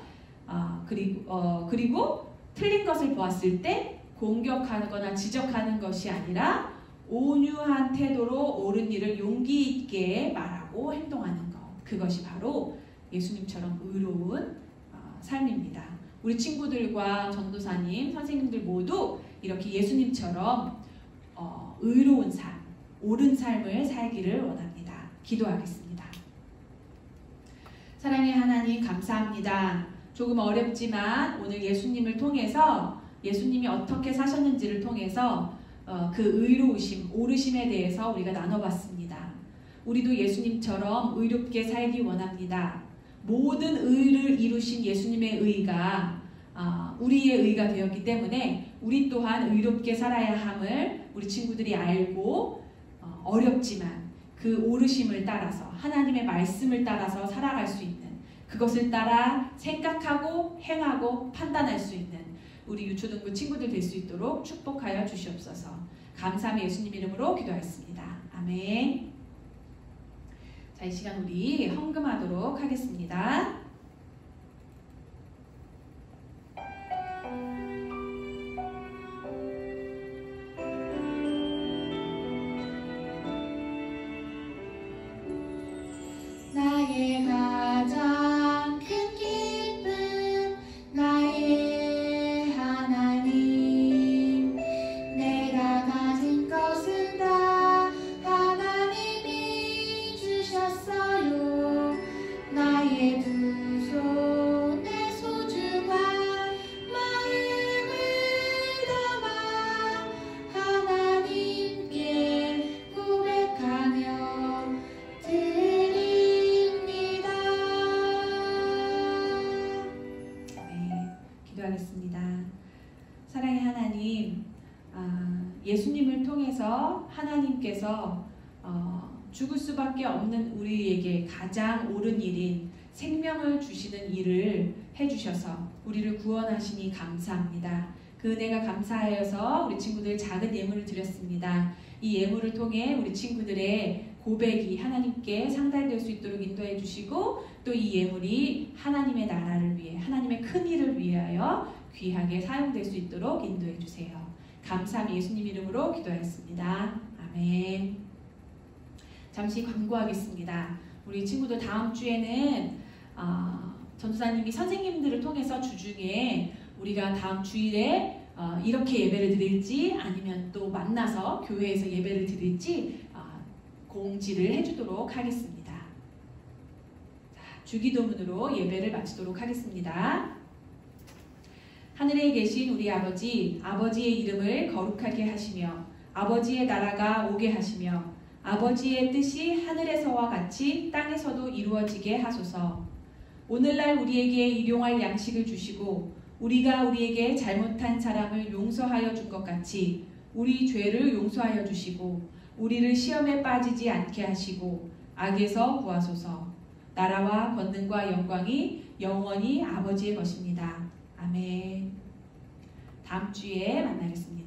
그리고 틀린 것을 보았을 때 공격하거나 지적하는 것이 아니라 온유한 태도로 옳은 일을 용기 있게 말하고 행동하는 것, 그것이 바로 예수님처럼 의로운 삶입니다. 우리 친구들과 전도사님, 선생님들 모두 이렇게 예수님처럼 의로운 삶, 옳은 삶을 살기를 원합니다. 기도하겠습니다. 사랑의 하나님, 감사합니다. 조금 어렵지만 오늘 예수님을 통해서, 예수님이 어떻게 사셨는지를 통해서 그 의로우심, 옳으심에 대해서 우리가 나눠봤습니다. 우리도 예수님처럼 의롭게 살기 원합니다. 모든 의를 이루신 예수님의 의가 우리의 의가 되었기 때문에 우리 또한 의롭게 살아야 함을 우리 친구들이 알고 어렵지만 그 오르심을 따라서 하나님의 말씀을 따라서 살아갈 수 있는, 그것을 따라 생각하고 행하고 판단할 수 있는 우리 유초등부 친구들 될 수 있도록 축복하여 주시옵소서. 감사함의 예수님 이름으로 기도하였습니다. 아멘. 자, 이 시간 우리 헌금하도록 하겠습니다. 나의 가장 큰 기쁨 나의 하나님, 내가 가진 것은 다 하나님이 주셨어요. 나의 두 손에 소중한 마음을 담아 하나님께 고백하며 기도하겠습니다. 사랑의 하나님, 예수님을 통해서 하나님께서 죽을 수밖에 없는 우리에게 가장 옳은 일인 생명을 주시는 일을 해주셔서 우리를 구원하시니 감사합니다. 그 은혜가 감사하여서 우리 친구들 작은 예물을 드렸습니다. 이 예물을 통해 우리 친구들의 고백이 하나님께 상달될 수 있도록 인도해 주시고, 또 이 예물이 하나님의 나라를 위해, 하나님의 큰 일을 위하여 귀하게 사용될 수 있도록 인도해 주세요. 감사함 예수님 이름으로 기도하였습니다. 아멘. 잠시 광고하겠습니다. 우리 친구들 다음 주에는 전도사님이 선생님들을 통해서 주중에 우리가 다음 주일에 이렇게 예배를 드릴지 아니면 또 만나서 교회에서 예배를 드릴지 공지를 해주도록 하겠습니다. 자, 주기도문으로 예배를 마치도록 하겠습니다. 하늘에 계신 우리 아버지, 아버지의 이름을 거룩하게 하시며 아버지의 나라가 오게 하시며 아버지의 뜻이 하늘에서와 같이 땅에서도 이루어지게 하소서. 오늘날 우리에게 일용할 양식을 주시고 우리가 우리에게 잘못한 사람을 용서하여 준 것 같이 우리 죄를 용서하여 주시고 우리를 시험에 빠지지 않게 하시고 악에서 구하소서. 나라와 권능과 영광이 영원히 아버지의 것입니다. 아멘. 다음 주에 만나겠습니다.